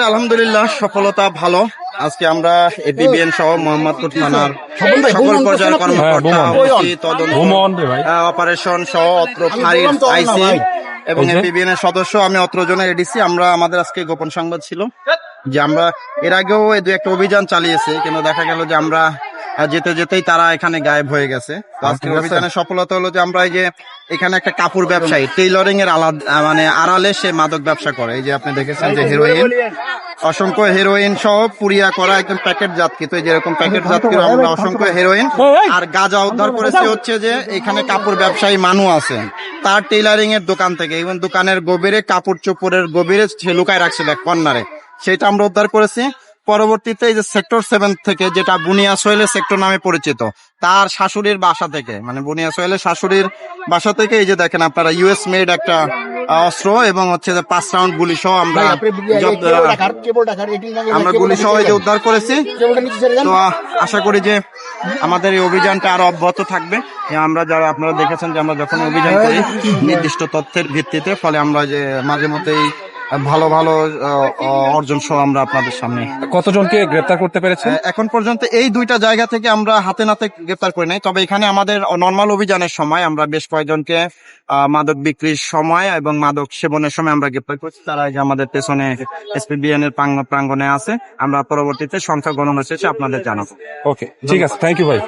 আলহামদুলিল্লাহ সফলতা ভালো। আজকে আমরা এপিবিএন সহ মোহাম্মদপুর থানার সকল পর্যায়ের কর্মকর্তা, তদন্ত, অপারেশন সহ অত্র ফাঁড়ির আইসি এবং এপিবিএন এর সদস্য, আমি অত্র জনের এডিসি, আমরা আমাদের আজকে গোপন সংবাদ ছিল যে আমরা এর আগেও এই দু একটা অভিযান চালিয়েছি, কিন্তু দেখা গেল যে আমরা যেতে যেতেই তারা এখানে গায়েব হয়ে গেছে। আজকে অভিযানের সফলতা হলো যে আমরা এই যে এখানে একটা কাপড় ব্যবসায়ী টেইলরিং এর আড়ালে সে মাদক ব্যবসা করে। এই যে আপনি দেখেছেন যে হেরোইন, অসংখ্য হেরোইন সহ পুরিয়া করা একদম প্যাকেট জাতকৃত, যেরকম প্যাকেট জাতকৃত আমরা অসংখ্য হেরোইন আর গাঁজা উদ্ধার করেছি। হচ্ছে যে এখানে কাপড় ব্যবসায়ী মানু আছেন, তার টেইলারিং এর দোকান থেকে এবং দোকানের গভীরে কাপড় চোপড়ের গভীরে সে লুকায় রাখছিল এক কর্নারে, সেটা আমরা উদ্ধার করেছি। পরবর্তীতে এই যে সেক্টর 7 থেকে, যেটা বুনিয়া সোহেলের সেক্টর নামে পরিচিত, তার শাশুড়ির বাসা থেকে, মানে বুনিয়া সোহেলের শাশুড়ির বাসা থেকে এই যে দেখেন আপনারা ইউএস মেড একটা অস্ত্র এবং হচ্ছে যে 5 রাউন্ড গুলি সহ আমরা গুলি সহ এই যে উদ্ধার করেছি। তো আশা করি যে আমাদের এই অভিযানটা আরো অব্যাহত থাকবে। আমরা যারা আপনারা দেখেছেন যে আমরা যখন অভিযান করি নির্দিষ্ট তথ্যের ভিত্তিতে, ফলে আমরা যে মাঝে মধ্যেই ভালো ভালো অর্জন সহ আমরা আপনাদের সামনে। কতজনকে গ্রেফতার করতে পেরেছেন এখন পর্যন্ত? এই দুইটা জায়গা থেকে আমরা হাতে নাতে গ্রেফতার করি নাই, তবে এখানে আমাদের নর্মাল অভিযানের সময় আমরা বেশ কয়েকজনকে মাদক বিক্রির সময় এবং মাদক সেবনের সময় আমরা গ্রেফতার করছি। তারা যে আমাদের পেছনে এসপিবিএন এর প্রাঙ্গণে আছে। আমরা পরবর্তীতে সংখ্যা গণনা শেষে আপনাদের জানাবো। ওকে, ঠিক আছে, থ্যাংক ইউ ভাই।